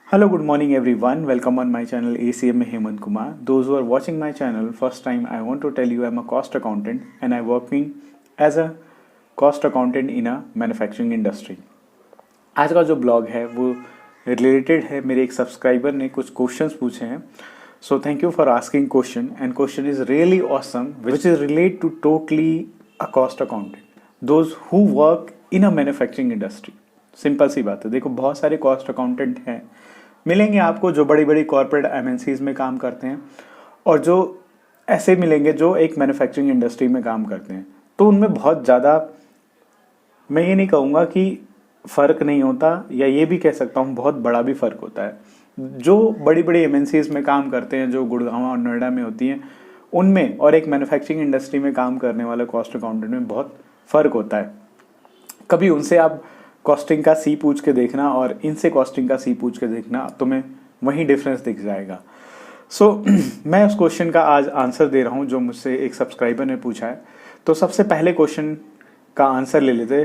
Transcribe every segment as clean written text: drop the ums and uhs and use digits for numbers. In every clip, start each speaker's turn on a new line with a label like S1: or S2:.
S1: Hello, good morning everyone. Welcome on my channel ACM Hemant Kumar. Those who are watching my channel first time, I want to tell you I'm a cost accountant and I'm working as a cost accountant in a manufacturing industry. आज का जो blog है वो related है, मेरे एक subscriber ने कुछ क्वेश्चंस पूछे हैं. So thank you for asking question and question is really awesome which is relate to totally a cost accountant, those who work in a manufacturing industry. Simple सी बात है. देखो, बहुत सारे कॉस्ट अकाउंटेंट हैं मिलेंगे आपको जो बड़ी बड़ी कॉर्पोरेट एमएनसीज में काम करते हैं, और जो ऐसे मिलेंगे जो एक मैन्युफैक्चरिंग इंडस्ट्री में काम करते हैं. तो उनमें बहुत ज़्यादा, मैं ये नहीं कहूँगा कि फ़र्क नहीं होता, या ये भी कह सकता हूँ बहुत बड़ा भी फ़र्क होता है. जो बड़ी बड़ी एमएनसीज में काम करते हैं, जो गुड़गांव और नोएडा में होती हैं, उनमें और एक मैन्युफैक्चरिंग इंडस्ट्री में काम करने वाले कॉस्ट अकाउंटेंट में बहुत फ़र्क होता है. कभी उनसे आप कॉस्टिंग का सी पूछ के देखना और इनसे कॉस्टिंग का सी पूछ के देखना, तुम्हें वहीं डिफरेंस दिख जाएगा. सो मैं उस क्वेश्चन का आज आंसर दे रहा हूँ जो मुझसे एक सब्सक्राइबर ने पूछा है. तो सबसे पहले क्वेश्चन का आंसर ले लेते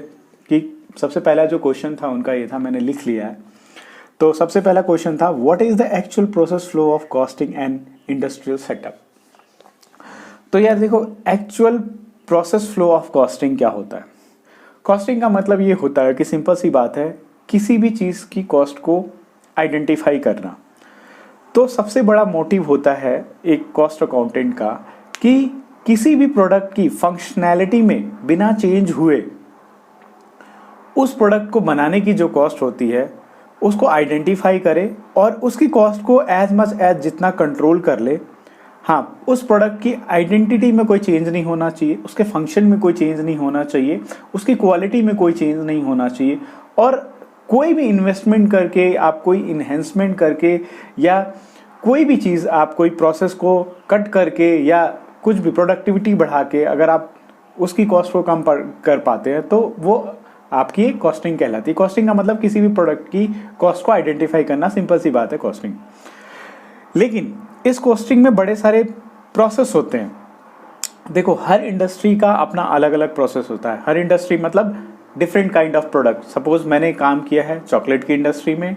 S1: कि सबसे पहला जो क्वेश्चन था उनका ये था, मैंने लिख लिया है. तो सबसे पहला क्वेश्चन था, what is the actual process flow of costing and industrial setup. तो यार देखो, actual process flow of costing क्या होता है. कॉस्टिंग का मतलब ये होता है कि सिंपल सी बात है, किसी भी चीज़ की कॉस्ट को आइडेंटिफाई करना. तो सबसे बड़ा मोटिव होता है एक कॉस्ट अकाउंटेंट का कि किसी भी प्रोडक्ट की फंक्शनैलिटी में बिना चेंज हुए उस प्रोडक्ट को बनाने की जो कॉस्ट होती है उसको आइडेंटिफाई करे और उसकी कॉस्ट को एज मच एज जितना कंट्रोल कर ले. हाँ, उस प्रोडक्ट की आइडेंटिटी में कोई चेंज नहीं होना चाहिए, उसके फंक्शन में कोई चेंज नहीं होना चाहिए, उसकी क्वालिटी में कोई चेंज नहीं होना चाहिए, और कोई भी इन्वेस्टमेंट करके आप कोई इन्हेंसमेंट करके या कोई भी चीज़ आप कोई प्रोसेस को कट करके या कुछ भी प्रोडक्टिविटी बढ़ा के अगर आप उसकी कॉस्ट को कम कर पाते हैं तो वो आपकी एक कॉस्टिंग कहलाती है. कॉस्टिंग का मतलब किसी भी प्रोडक्ट की कॉस्ट को आइडेंटिफाई करना, सिंपल सी बात है कॉस्टिंग. लेकिन इस कॉस्टिंग में बड़े सारे प्रोसेस होते हैं. देखो, हर इंडस्ट्री का अपना अलग अलग प्रोसेस होता है. हर इंडस्ट्री मतलब different kind of product. Suppose मैंने काम किया है चॉकलेट की इंडस्ट्री में,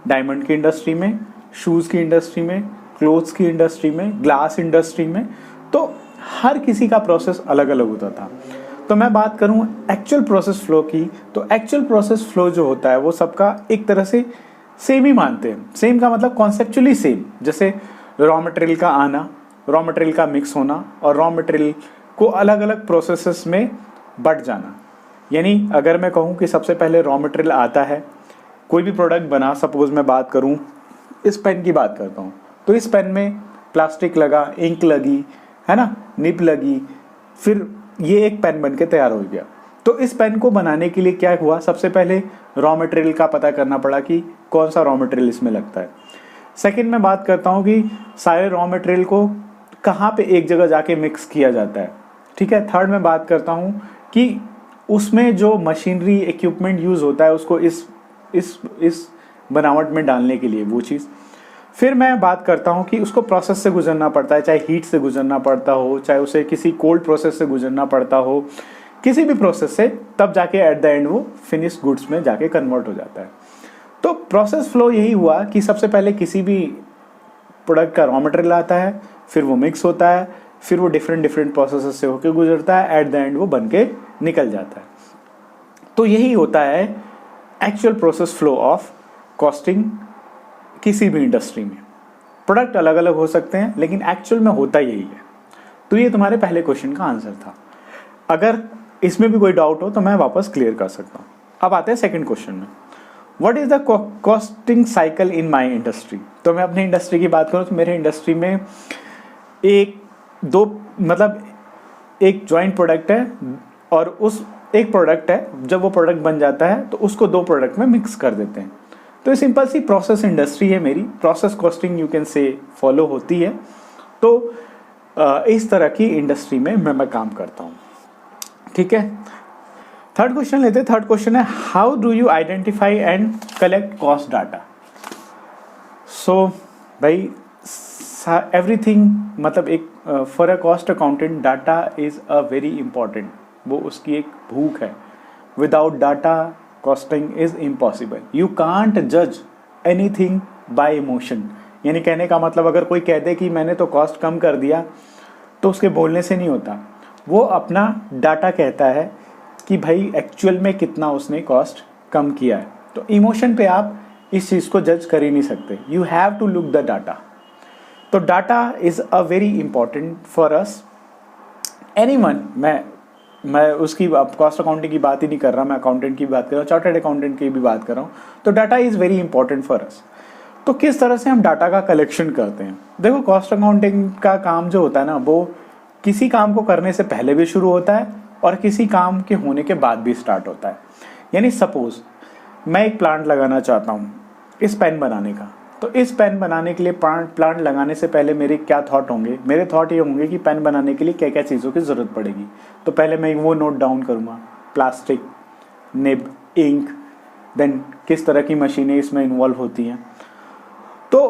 S1: डायमंड की इंडस्ट्री में, शूज़ की इंडस्ट्री में, क्लोथ्स की इंडस्ट्री में, ग्लास इंडस्ट्री में. तो हर किसी का प्रोसेस अलग अलग होता था. तो मैं बात करूँ एक्चुअल प्रोसेस फ्लो की, तो एक्चुअल प्रोसेस फ्लो जो होता है वो सबका एक तरह से सेम ही मानते हैं. सेम का मतलब कॉन्सेप्चुअली सेम. जैसे रॉ मटेरियल का आना, रॉ मटेरियल का मिक्स होना और रॉ मटेरियल को अलग अलग प्रोसेसेस में बट जाना. यानी अगर मैं कहूँ कि सबसे पहले रॉ मटेरियल आता है, कोई भी प्रोडक्ट बना, सपोज मैं बात करूँ इस पेन की बात करता हूँ, तो इस पेन में प्लास्टिक लगा, इंक लगी, है ना, निब लगी, फिर ये एक पेन बन के तैयार हो गया. तो इस पेन को बनाने के लिए क्या हुआ, सबसे पहले रॉ मटेरियल का पता करना पड़ा कि कौन सा रॉ मटेरियल इसमें लगता है. सेकंड मैं बात करता हूँ कि सारे रॉ मटेरियल को कहाँ पे एक जगह जाके मिक्स किया जाता है. ठीक है. थर्ड मैं बात करता हूँ कि उसमें जो मशीनरी इक्विपमेंट यूज़ होता है उसको इस बनावट में डालने के लिए वो चीज़. फिर मैं बात करता हूँ कि उसको प्रोसेस से गुजरना पड़ता है, चाहे हीट से गुजरना पड़ता हो, चाहे उसे किसी कोल्ड प्रोसेस से गुजरना पड़ता हो, किसी भी प्रोसेस से, तब जाके एट द एंड वो फिनिश गुड्स में जाके कन्वर्ट हो जाता है. तो प्रोसेस फ्लो यही हुआ कि सबसे पहले किसी भी प्रोडक्ट का रॉ मटेरियल आता है, फिर वो मिक्स होता है, फिर वो डिफरेंट प्रोसेस से होकर गुजरता है, एट द एंड वो बन के निकल जाता है. तो यही होता है actual process flow of costing किसी भी इंडस्ट्री में. प्रोडक्ट अलग अलग हो सकते हैं लेकिन एक्चुअल में होता यही है. तो ये तुम्हारे पहले क्वेश्चन का आंसर था. अगर इसमें भी कोई डाउट हो तो मैं वापस क्लियर कर सकता हूँ. अब आते हैं सेकंड क्वेश्चन में, what is the costing cycle in my industry. तो मैं अपनी इंडस्ट्री की बात करूँ तो मेरे इंडस्ट्री में एक जॉइंट प्रोडक्ट है और उस एक प्रोडक्ट है, जब वो प्रोडक्ट बन जाता है तो उसको दो प्रोडक्ट में मिक्स कर देते हैं. तो ये सिंपल सी प्रोसेस इंडस्ट्री है मेरी. Process costing you can say follow होती है. तो इस तरह की इंडस्ट्री में मैं काम करता हूँ. ठीक है. थर्ड क्वेश्चन लेते हैं. थर्ड क्वेश्चन है, how do you identify and collect cost data. So भाई, एवरीथिंग मतलब एक for a cost accountant data is a very important. वो उसकी एक भूख है. Without data costing is impossible. You can't जज एनीथिंग बाय इमोशन। यानी कहने का मतलब अगर कोई कह दे कि मैंने तो कॉस्ट कम कर दिया, तो उसके बोलने से नहीं होता, वो अपना डाटा कहता है कि भाई एक्चुअल में कितना उसने कॉस्ट कम किया है। तो इमोशन पे आप इस चीज़ को जज कर ही नहीं सकते, you have to look the data. तो data is a very important for us anyone. मैं उसकी कॉस्ट अकाउंटिंग की बात ही नहीं कर रहा, मैं अकाउंटेंट की बात कर रहा हूँ, चार्टर्ड अकाउंटेंट की भी बात कर रहा हूँ। तो data is very important for अस। तो किस तरह से हम डाटा का कलेक्शन करते हैं? देखो, कॉस्ट अकाउंटिंग का काम जो होता है ना, वो किसी काम को करने से पहले भी शुरू होता है और किसी काम के होने के बाद भी स्टार्ट होता है। यानी सपोज मैं एक प्लांट लगाना चाहता हूँ इस पेन बनाने का, तो इस पेन बनाने के लिए प्लांट लगाने से पहले मेरे क्या थॉट होंगे? मेरे थॉट ये होंगे कि पेन बनाने के लिए क्या क्या चीज़ों की ज़रूरत पड़ेगी। तो पहले मैं वो नोट डाउन करूँगा, प्लास्टिक, निब, इंक, देन किस तरह की मशीनें इसमें इन्वॉल्व होती हैं। तो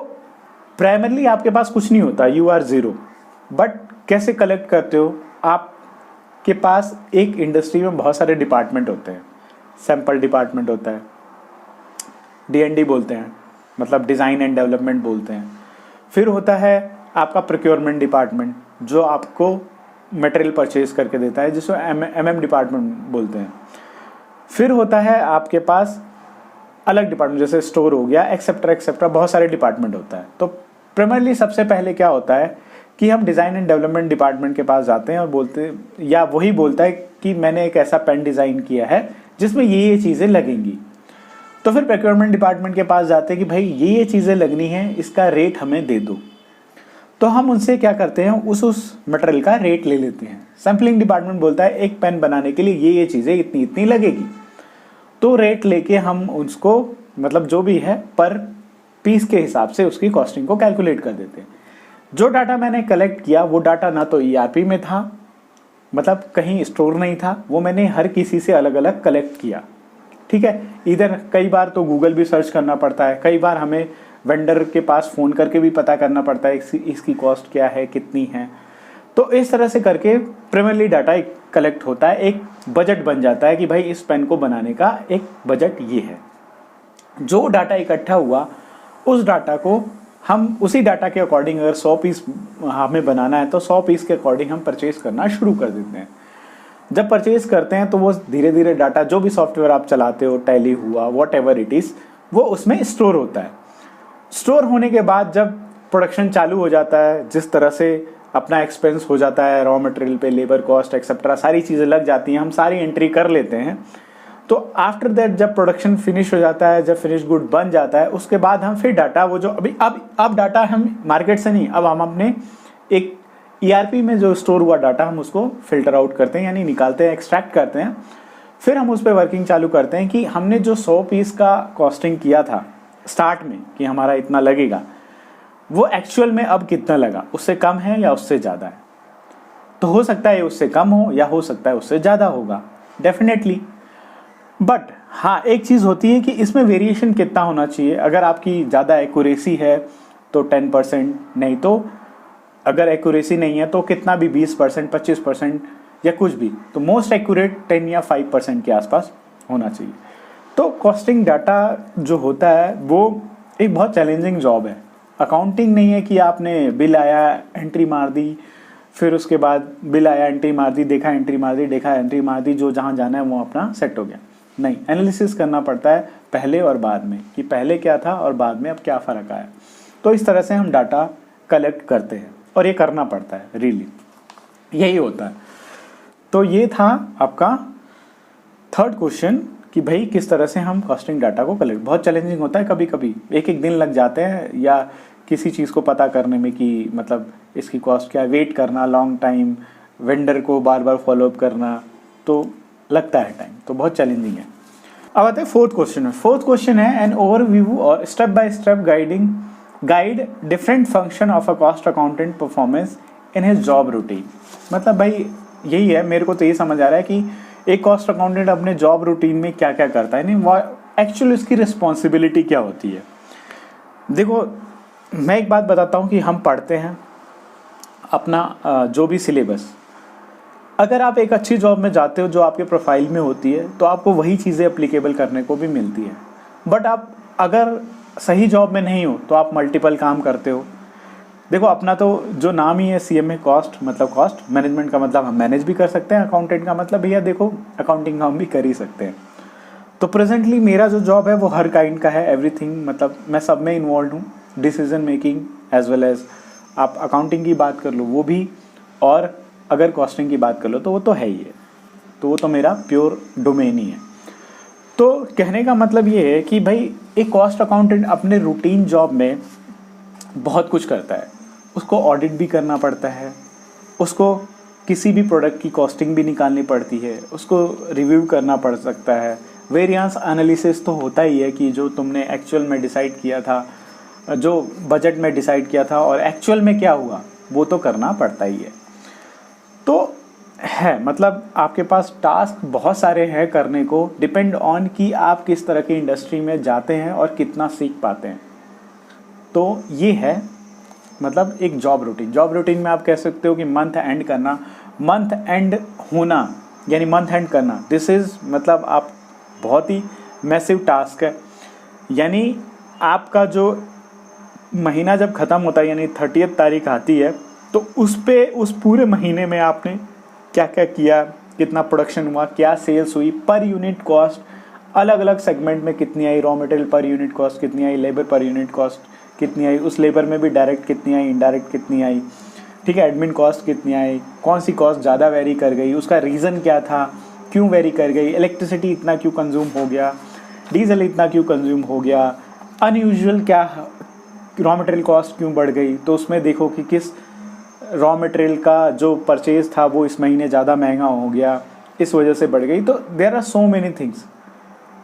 S1: प्राइमरली आपके पास कुछ नहीं होता, यू आर ज़ीरो। बट कैसे कलेक्ट करते हो? आपके पास एक इंडस्ट्री में बहुत सारे डिपार्टमेंट होते हैं। सैंपल डिपार्टमेंट होता है, D&D बोलते हैं, मतलब डिज़ाइन एंड डेवलपमेंट बोलते हैं। फिर होता है आपका प्रोक्योरमेंट डिपार्टमेंट, जो आपको मटेरियल परचेज करके देता है, जिसको MM डिपार्टमेंट बोलते हैं। फिर होता है आपके पास अलग डिपार्टमेंट, जैसे स्टोर हो गया, एक्सेट्रा एक्सेट्रा, बहुत सारे डिपार्टमेंट होता है। तो प्राइमरली सबसे पहले क्या होता है कि हम डिज़ाइन एंड डेवलपमेंट डिपार्टमेंट के पास जाते हैं और बोलते, या वही बोलता है कि मैंने एक ऐसा पेन डिज़ाइन किया है जिसमें ये चीज़ें लगेंगी। तो फिर प्रोक्योरमेंट डिपार्टमेंट के पास जाते हैं कि भाई ये चीज़ें लगनी है, इसका रेट हमें दे दो। तो हम उनसे क्या करते हैं, उस मटेरियल का रेट ले लेते हैं। सैम्पलिंग डिपार्टमेंट बोलता है एक पेन बनाने के लिए ये चीज़ें इतनी इतनी लगेगी। तो रेट लेके हम उसको, मतलब जो भी है पर पीस के हिसाब से उसकी कॉस्टिंग को कैलकुलेट कर देते हैं। जो डाटा मैंने कलेक्ट किया वो डाटा ना तो ERP में था, मतलब कहीं स्टोर नहीं था, वो मैंने हर किसी से अलग अलग कलेक्ट किया। ठीक है, इधर कई बार तो गूगल भी सर्च करना पड़ता है, कई बार हमें वेंडर के पास फ़ोन करके भी पता करना पड़ता है इसकी कॉस्ट क्या है, कितनी है। तो इस तरह से करके प्राइमरली डाटा कलेक्ट होता है, एक बजट बन जाता है कि भाई इस पेन को बनाने का एक बजट ये है। जो डाटा इकट्ठा हुआ उस डाटा को हम उसी डाटा के अकॉर्डिंग, अगर 100 पीस हमें बनाना है तो 100 पीस के अकॉर्डिंग हम परचेज करना शुरू कर देते हैं। जब परचेज करते हैं तो वो धीरे धीरे डाटा, जो भी सॉफ्टवेयर आप चलाते हो, टैली हुआ, वॉट एवर इट इज़, वो उसमें स्टोर होता है। स्टोर होने के बाद जब प्रोडक्शन चालू हो जाता है, जिस तरह से अपना एक्सपेंस हो जाता है, रॉ मटेरियल पे लेबर कॉस्ट एक्सेट्रा सारी चीज़ें लग जाती हैं, हम सारी एंट्री कर लेते हैं। तो आफ्टर दैट जब प्रोडक्शन फिनिश हो जाता है, जब फिनिश गुड बन जाता है, उसके बाद हम फिर डाटा, वो जो अभी अब डाटा हम मार्केट से नहीं, अब हम अपने एक ERP में जो स्टोर हुआ डाटा हम उसको फिल्टर आउट करते हैं, यानी निकालते हैं, एक्सट्रैक्ट करते हैं। फिर हम उस पर वर्किंग चालू करते हैं कि हमने जो 100 पीस का कॉस्टिंग किया था स्टार्ट में कि हमारा इतना लगेगा, वो एक्चुअल में अब कितना लगा, उससे कम है या उससे ज़्यादा है। तो हो सकता है उससे कम हो या हो सकता है उससे ज़्यादा होगा, डेफिनेटली। बट हाँ, एक चीज़ होती है कि इसमें वेरिएशन कितना होना चाहिए। अगर आपकी ज़्यादा एक्यूरेसी है तो 10%, नहीं तो अगर एक्यूरेसी नहीं है तो कितना भी 20%, 25% या कुछ भी, तो मोस्ट एक्यूरेट 10 या 5% के आसपास होना चाहिए। तो कॉस्टिंग डाटा जो होता है वो एक बहुत चैलेंजिंग जॉब है। अकाउंटिंग नहीं है कि आपने बिल आया एंट्री मार दी, फिर उसके बाद बिल आया एंट्री मार दी, देखा एंट्री मार दी, देखा एंट्री मार दी, जो जहाँ जाना है वो अपना सेट हो गया। नहीं, एनालिसिस करना पड़ता है पहले और बाद में, कि पहले क्या था और बाद में अब क्या फ़र्क आया। तो इस तरह से हम डाटा कलेक्ट करते हैं और ये करना पड़ता है, रियली यही होता है। तो ये था आपका थर्ड क्वेश्चन कि भाई किस तरह से हम कॉस्टिंग डाटा को कलेक्ट। बहुत चैलेंजिंग होता है, कभी कभी एक दिन लग जाते हैं या किसी चीज़ को पता करने में कि मतलब इसकी कॉस्ट क्या है, वेट करना लॉन्ग टाइम, वेंडर को बार बार फॉलोअप करना, तो लगता है टाइम, तो बहुत चैलेंजिंग है। अब आते हैं फोर्थ क्वेश्चन में। फोर्थ क्वेश्चन है एन ओवरव्यू और step by step guide different function of a cost accountant performance in his job routine. मतलब भाई यही है, मेरे को तो ये समझ आ रहा है कि एक कॉस्ट अकाउंटेंट अपने जॉब रूटीन में क्या क्या करता है, नहीं एक्चुअली उसकी रिस्पॉन्सिबिलिटी क्या होती है। देखो, मैं एक बात बताता हूँ कि हम पढ़ते हैं अपना जो भी सिलेबस, अगर आप एक अच्छी जॉब में जाते हो जो आपके प्रोफाइल में होती है तो आपको वही चीज़ें एप्लीकेबल करने को भी मिलती है। बट आप अगर सही जॉब में नहीं हो तो आप मल्टीपल काम करते हो। देखो अपना तो जो नाम ही है CMA कॉस्ट, मतलब कॉस्ट मैनेजमेंट का मतलब हम मैनेज भी कर सकते हैं, अकाउंटेंट का मतलब भैया देखो अकाउंटिंग का हम भी कर ही सकते हैं। तो प्रेजेंटली मेरा जो जॉब है वो हर काइंड का है, एवरीथिंग, मतलब मैं सब में इन्वॉल्व हूँ, decision making as well as आप अकाउंटिंग की बात कर लो वो भी, और अगर कॉस्टिंग की बात कर लो तो वो तो है ही है, तो वो तो मेरा प्योर डोमेन ही है। तो कहने का मतलब ये है कि भाई एक कॉस्ट अकाउंटेंट अपने रूटीन जॉब में बहुत कुछ करता है, उसको ऑडिट भी करना पड़ता है, उसको किसी भी प्रोडक्ट की कॉस्टिंग भी निकालनी पड़ती है, उसको रिव्यू करना पड़ सकता है, वेरिएंस एनालिसिस तो होता ही है कि जो तुमने एक्चुअल में डिसाइड किया था, जो बजट में डिसाइड किया था और एक्चुअल में क्या हुआ वो तो करना पड़ता ही है। तो है मतलब आपके पास टास्क बहुत सारे हैं करने को, डिपेंड ऑन कि आप किस तरह की इंडस्ट्री में जाते हैं और कितना सीख पाते हैं। तो ये है मतलब एक जॉब रूटीन। जॉब रूटीन में आप कह सकते हो कि मंथ एंड करना, मंथ एंड होना यानी मंथ एंड करना, दिस इज़ मतलब आप बहुत ही मैसिव टास्क है। यानी आपका जो महीना जब ख़त्म होता है यानी 30th तारीख आती है तो उस पूरे महीने में आपने क्या क्या किया, कितना प्रोडक्शन हुआ, क्या सेल्स हुई, पर यूनिट कॉस्ट अलग अलग सेगमेंट में कितनी आई, raw material per unit cost कितनी आई, लेबर पर यूनिट कॉस्ट कितनी आई, उस लेबर में भी डायरेक्ट कितनी आई, इनडायरेक्ट कितनी आई, ठीक है, एडमिन कॉस्ट कितनी आई, कौन सी कॉस्ट ज़्यादा वेरी कर गई, उसका रीज़न क्या था, क्यों वेरी कर गई, इलेक्ट्रिसिटी इतना क्यों कंज्यूम हो गया, डीजल इतना क्यों कंज्यूम हो गया, अनयूजुअल क्या रॉ मटेरियल कॉस्ट क्यों बढ़ गई, तो उसमें देखो कि किस रॉ मटेरियल का जो परचेज था वो इस महीने ज़्यादा महंगा हो गया, इस वजह से बढ़ गई। तो there are so many things.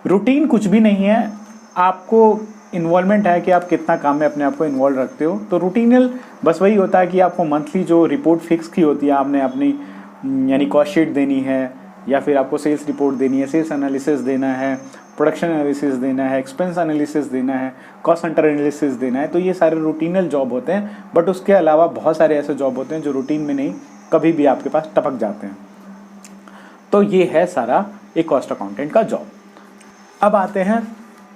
S1: Routine कुछ भी नहीं है, आपको इन्वॉल्वमेंट है कि आप कितना काम में अपने आप को इन्वॉल्व रखते हो। तो रूटीनल बस वही होता है कि आपको मंथली जो रिपोर्ट फिक्स की होती है, आपने अपनी यानी कॉस्ट शीट देनी है, या फिर आपको सेल्स रिपोर्ट देनी है, सेल्स एनालिसिस देना है, प्रोडक्शन एनालिसिस देना है, एक्सपेंस एनालिसिस देना है, कॉस्ट सेंटर एनालिसिस देना है। तो ये सारे रूटीनल जॉब होते हैं, बट उसके अलावा बहुत सारे ऐसे जॉब होते हैं जो रूटीन में नहीं, कभी भी आपके पास टपक जाते हैं। तो ये है सारा एक कॉस्ट अकाउंटेंट का जॉब। अब आते हैं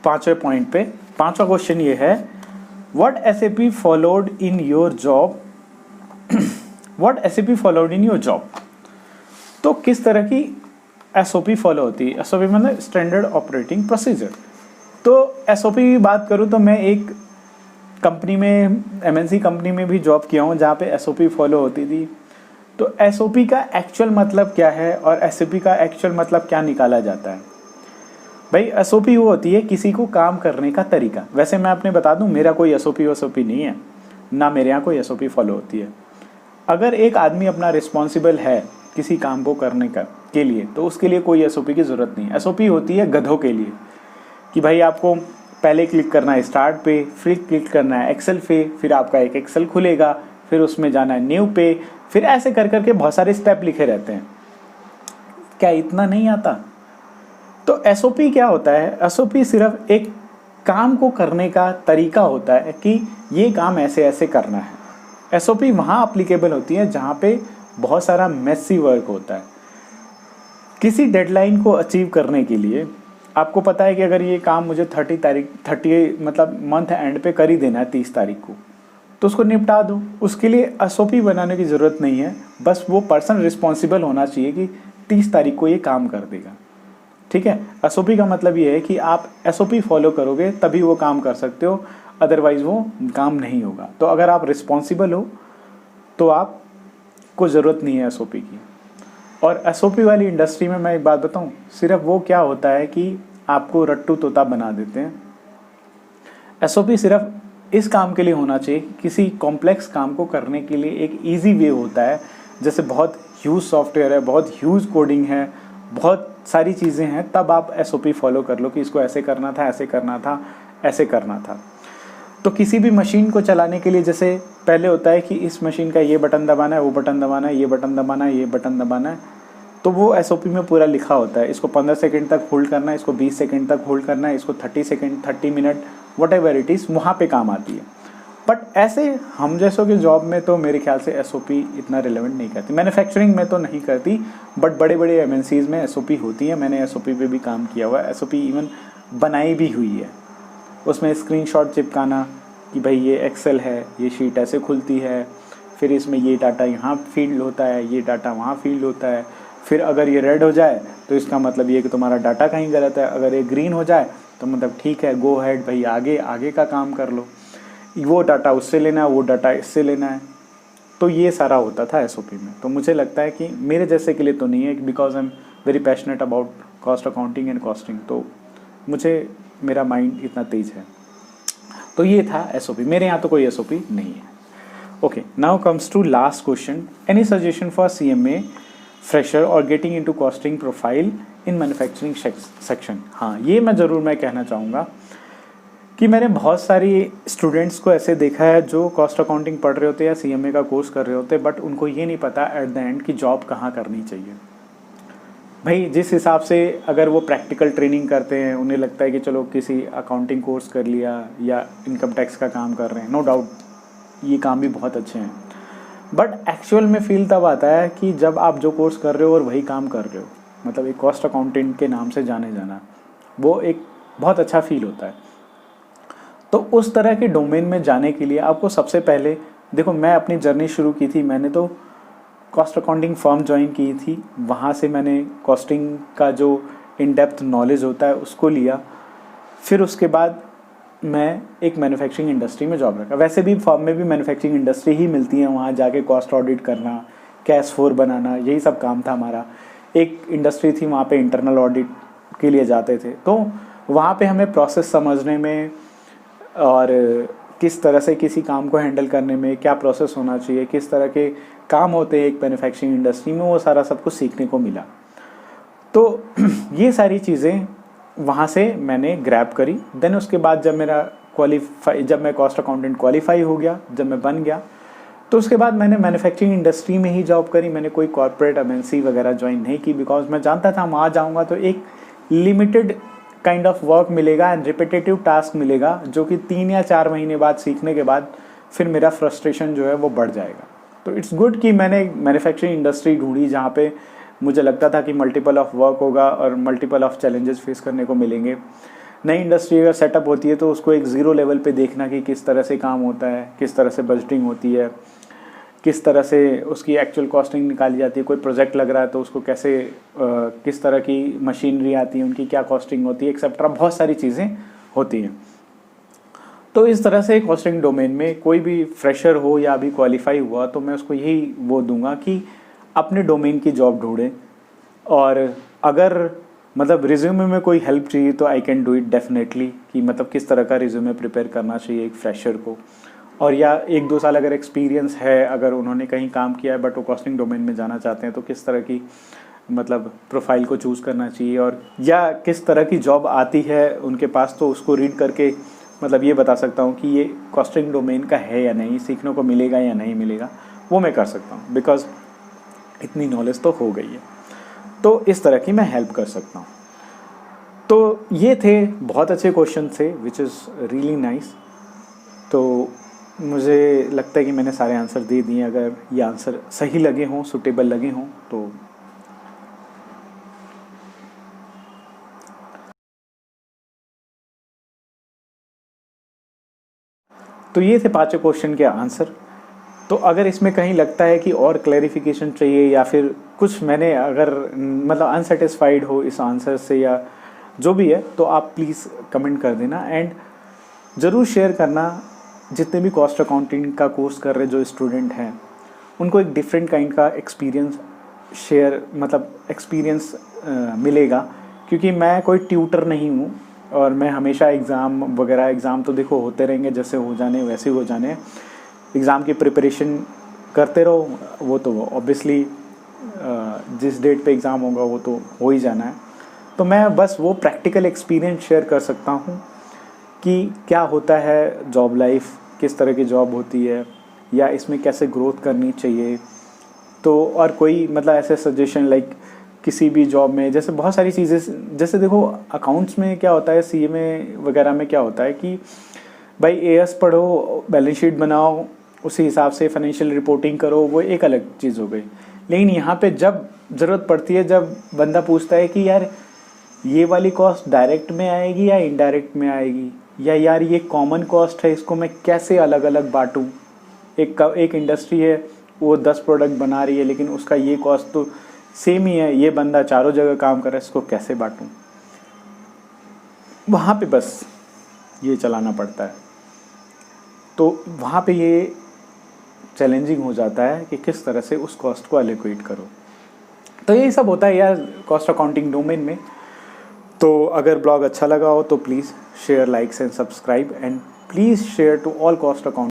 S1: 5वें पॉइंट पे। 5वां क्वेश्चन ये है, what SAP followed in your job, what SAP followed in your job. तो किस तरह की SOP फॉलो होती है। SOP मतलब स्टैंडर्ड ऑपरेटिंग प्रोसीजर। तो SOP की बात करूँ तो मैं एक कंपनी में, MNC कंपनी में भी जॉब किया हूँ जहाँ पे SOP फॉलो होती थी। तो SOP का एक्चुअल मतलब क्या है और SAP का एक्चुअल मतलब क्या निकाला जाता है। भाई SOP वो होती है किसी को काम करने का तरीका। वैसे मैं अपने बता दूं, मेरा कोई SOP नहीं है, ना मेरे यहाँ कोई SOP फॉलो होती है। अगर एक आदमी अपना रिस्पॉन्सिबल है किसी काम को करने का के लिए, तो उसके लिए कोई SOP की ज़रूरत नहीं है। SOP होती है गधों के लिए कि भाई आपको पहले क्लिक करना है स्टार्ट पे, फिर क्लिक करना है एक्सेल पे, फिर आपका एक एक्सेल खुलेगा, फिर उसमें जाना है न्यू पे, फिर ऐसे कर करके बहुत सारे स्टेप लिखे रहते हैं। क्या इतना नहीं आता? तो SOP क्या होता है? SOP सिर्फ एक काम को करने का तरीका होता है कि ये काम ऐसे ऐसे करना है। SOP वहाँ अप्लीकेबल होती है जहाँ पे बहुत सारा मेसी वर्क होता है। किसी डेडलाइन को अचीव करने के लिए आपको पता है कि अगर ये काम मुझे 30 मतलब मंथ एंड पे कर ही देना है 30 तारीख को, तो उसको निपटा दो। उसके लिए SOP बनाने की ज़रूरत नहीं है, बस वो पर्सन रिस्पॉन्सिबल होना चाहिए कि 30 तारीख को ये काम कर देगा। ठीक है, SOP का मतलब ये है कि आप SOP फॉलो करोगे तभी वो काम कर सकते हो, अदरवाइज़ वो काम नहीं होगा। तो अगर आप रिस्पॉन्सिबल हो तो आपको ज़रूरत नहीं है SOP की। और SOP वाली इंडस्ट्री में मैं एक बात बताऊं, सिर्फ वो क्या होता है कि आपको रट्टू तोता बना देते हैं। SOP सिर्फ इस काम के लिए होना चाहिए, किसी कॉम्प्लेक्स काम को करने के लिए एक ईजी वे होता है। जैसे बहुत ह्यूज सॉफ्टवेयर है, बहुत ह्यूज कोडिंग है, बहुत सारी चीज़ें हैं, तब आप SOP फॉलो कर लो कि इसको ऐसे करना था, ऐसे करना था, ऐसे करना था। तो किसी भी मशीन को चलाने के लिए जैसे पहले होता है कि इस मशीन का ये बटन दबाना है, वो बटन दबाना है, ये बटन दबाना है, ये बटन दबाना है, तो वो SOP में पूरा लिखा होता है। इसको 15 सेकंड तक होल्ड करना है, इसको 20 सेकंड तक होल्ड करना है, इसको 30 second, 30 minute, what ever it is, वहाँ पे काम आती है। बट ऐसे हम जैसों के जॉब में तो मेरे ख्याल से SOP इतना रिलेवेंट नहीं करती। मैन्युफैक्चरिंग में तो नहीं करती, बट बड़े बड़े MNCs में SOP होती है। मैंने SOP पे भी काम किया हुआ है, SOP इवन बनाई भी हुई है। उसमें स्क्रीनशॉट चिपकाना कि भाई ये एक्सेल है, ये शीट ऐसे खुलती है, फिर इसमें ये डाटा यहाँ फील्ड होता है, ये डाटा वहाँ फील्ड होता है, फिर अगर ये रेड हो जाए तो इसका मतलब ये कि तुम्हारा डाटा कहीं गलत है, अगर ये ग्रीन हो जाए तो मतलब ठीक है, गो हेड भाई, आगे आगे का काम कर लो, वो डाटा उससे लेना है, वो डाटा इससे लेना है। तो ये सारा होता था एसओपी में। तो मुझे लगता है कि मेरे जैसे के लिए तो नहीं है, because I am very passionate about cost accounting and costing, तो मुझे मेरा माइंड इतना तेज है। तो ये था एसओपी, मेरे यहाँ तो कोई एसओपी नहीं है। Okay, now comes to last question, any suggestion for CMA fresher और getting into costing profile in manufacturing section. हाँ, ये मैं ज़रूर कहना चाहूँगा कि मैंने बहुत सारी स्टूडेंट्स को ऐसे देखा है जो कॉस्ट अकाउंटिंग पढ़ रहे होते हैं या सीएमए का कोर्स कर रहे होते हैं, बट उनको ये नहीं पता एट द एंड कि जॉब कहाँ करनी चाहिए। भाई जिस हिसाब से अगर वो प्रैक्टिकल ट्रेनिंग करते हैं, उन्हें लगता है कि चलो किसी अकाउंटिंग कोर्स कर लिया या इनकम टैक्स का काम कर रहे हैं, नो डाउट ये काम भी बहुत अच्छे हैं, बट एक्चुअल में फील तब आता है कि जब आप जो कोर्स कर रहे हो और वही काम कर रहे हो, मतलब एक कॉस्ट अकाउंटेंट के नाम से जाने जाना, वो एक बहुत अच्छा फील होता है। तो उस तरह के डोमेन में जाने के लिए आपको सबसे पहले देखो, मैं अपनी जर्नी शुरू की थी, मैंने तो कॉस्ट अकाउंटिंग फर्म ज्वाइन की थी, वहाँ से मैंने कॉस्टिंग का जो इन डेप्थ नॉलेज होता है उसको लिया, फिर उसके बाद मैं एक मैन्युफैक्चरिंग इंडस्ट्री में जॉब रखा। वैसे भी फर्म में भी मैन्युफैक्चरिंग इंडस्ट्री ही मिलती है, वहाँ जाके कॉस्ट ऑडिट करना, कैश फोर बनाना, यही सब काम था हमारा। एक इंडस्ट्री थी वहाँ पे इंटरनल ऑडिट के लिए जाते थे, तो वहाँ पे हमें प्रोसेस समझने में और किस तरह से किसी काम को हैंडल करने में क्या प्रोसेस होना चाहिए, किस तरह के काम होते हैं एक मैन्युफैक्चरिंग इंडस्ट्री में, वो सारा सब कुछ सीखने को मिला। तो ये सारी चीज़ें वहाँ से मैंने ग्रैब करी। देन उसके बाद जब मैं कॉस्ट अकाउंटेंट क्वालिफाई हो गया, जब मैं बन गया, तो उसके बाद मैंने मैन्युफैक्चरिंग इंडस्ट्री में ही जॉब करी। मैंने कोई कॉर्पोरेट एमएनसी वगैरह ज्वाइन नहीं की, बिकॉज मैं जानता था वहाँ जाऊँगा तो एक लिमिटेड काइंड ऑफ वर्क मिलेगा एंड रिपीटेटिव टास्क मिलेगा, जो कि 3 या 4 महीने बाद सीखने के बाद फिर मेरा फ्रस्ट्रेशन जो है वो बढ़ जाएगा। तो इट्स गुड कि मैंने मैन्युफैक्चरिंग इंडस्ट्री ढूंढी जहाँ पे मुझे लगता था कि मल्टीपल ऑफ वर्क होगा और मल्टीपल ऑफ चैलेंजेस फेस करने को मिलेंगे। नई इंडस्ट्री अगर सेटअप होती है तो उसको एक ज़ीरो लेवल पे देखना कि किस तरह से काम होता है, किस तरह से बजटिंग होती है, किस तरह से उसकी एक्चुअल कॉस्टिंग निकाली जाती है। कोई प्रोजेक्ट लग रहा है तो उसको कैसे किस तरह की मशीनरी आती है, उनकी क्या कॉस्टिंग होती है, एक्सेट्रा बहुत सारी चीज़ें होती हैं। तो इस तरह से कॉस्टिंग डोमेन में कोई भी फ्रेशर हो या अभी क्वालिफाई हुआ तो मैं उसको यही वो दूंगा कि अपने डोमेन की जॉब ढूंढे। और अगर मतलब रिज्यूमे में कोई हेल्प चाहिए तो I can do it definitely, कि मतलब किस तरह का रिज्यूमे प्रिपेयर करना चाहिए एक फ्रेशर को, और या 1-2 साल अगर एक्सपीरियंस है, अगर उन्होंने कहीं काम किया है बट वो कॉस्टिंग डोमेन में जाना चाहते हैं तो किस तरह की मतलब प्रोफाइल को चूज़ करना चाहिए, और या किस तरह की जॉब आती है उनके पास, तो उसको रीड करके मतलब ये बता सकता हूँ कि ये कॉस्टिंग डोमेन का है या नहीं, सीखने को मिलेगा या नहीं मिलेगा, वो मैं कर सकता हूँ, बिकॉज इतनी नॉलेज तो हो गई है। तो इस तरह की मैं हेल्प कर सकता हूँ। तो ये थे बहुत अच्छे क्वेश्चन थे, विच इज़ रियली नाइस। तो मुझे लगता है कि मैंने सारे आंसर दे दिए। अगर ये आंसर सही लगे हों, सुटेबल लगे हों, तो ये थे 5 क्वेश्चन के आंसर। तो अगर इसमें कहीं लगता है कि और क्लैरिफिकेशन चाहिए या फिर कुछ मैंने अगर मतलब अनसेटिस्फाइड हो इस आंसर से या जो भी है, तो आप प्लीज़ कमेंट कर देना एंड ज़रूर शेयर करना। जितने भी कॉस्ट अकाउंटिंग का कोर्स कर रहे जो स्टूडेंट हैं, उनको एक डिफरेंट काइंड का एक्सपीरियंस शेयर मतलब एक्सपीरियंस मिलेगा, क्योंकि मैं कोई ट्यूटर नहीं हूँ और मैं हमेशा एग्ज़ाम तो देखो होते रहेंगे, जैसे हो जाने वैसे हो जाने। एग्ज़ाम की प्रिपरेशन करते रहो, वो तो ऑब्वियसली जिस डेट पे एग्ज़ाम होगा वो तो हो ही जाना है। तो मैं बस वो प्रैक्टिकल एक्सपीरियंस शेयर कर सकता हूँ कि क्या होता है जॉब लाइफ, किस तरह की जॉब होती है या इसमें कैसे ग्रोथ करनी चाहिए। तो और कोई मतलब ऐसे सजेशन लाइक किसी भी जॉब में, जैसे बहुत सारी चीज़ें, जैसे देखो अकाउंट्स में क्या होता है, सीएमए वगैरह में क्या होता है कि भाई एएस पढ़ो, बैलेंस शीट बनाओ, उसी हिसाब से फाइनेंशियल रिपोर्टिंग करो, वो एक अलग चीज़ हो गई। लेकिन यहाँ पे जब ज़रूरत पड़ती है, जब बंदा पूछता है कि यार ये वाली कॉस्ट डायरेक्ट में आएगी या इनडायरेक्ट में आएगी, या यार ये कॉमन कॉस्ट है, इसको मैं कैसे अलग अलग बांटूँ। एक इंडस्ट्री है, वो 10 प्रोडक्ट बना रही है लेकिन उसका ये कॉस्ट तो सेम ही है, ये बंदा चारों जगह काम कर रहा है, इसको कैसे बांटूँ। वहाँ पे बस ये चलाना पड़ता है। तो वहाँ पे ये चैलेंजिंग हो जाता है कि किस तरह से उस कॉस्ट को एलोकेट करो। तो यही सब होता है यार कॉस्ट अकाउंटिंग डोमेन में। तो अगर ब्लॉग अच्छा लगा हो तो please share, likes and subscribe, and please share to all cost account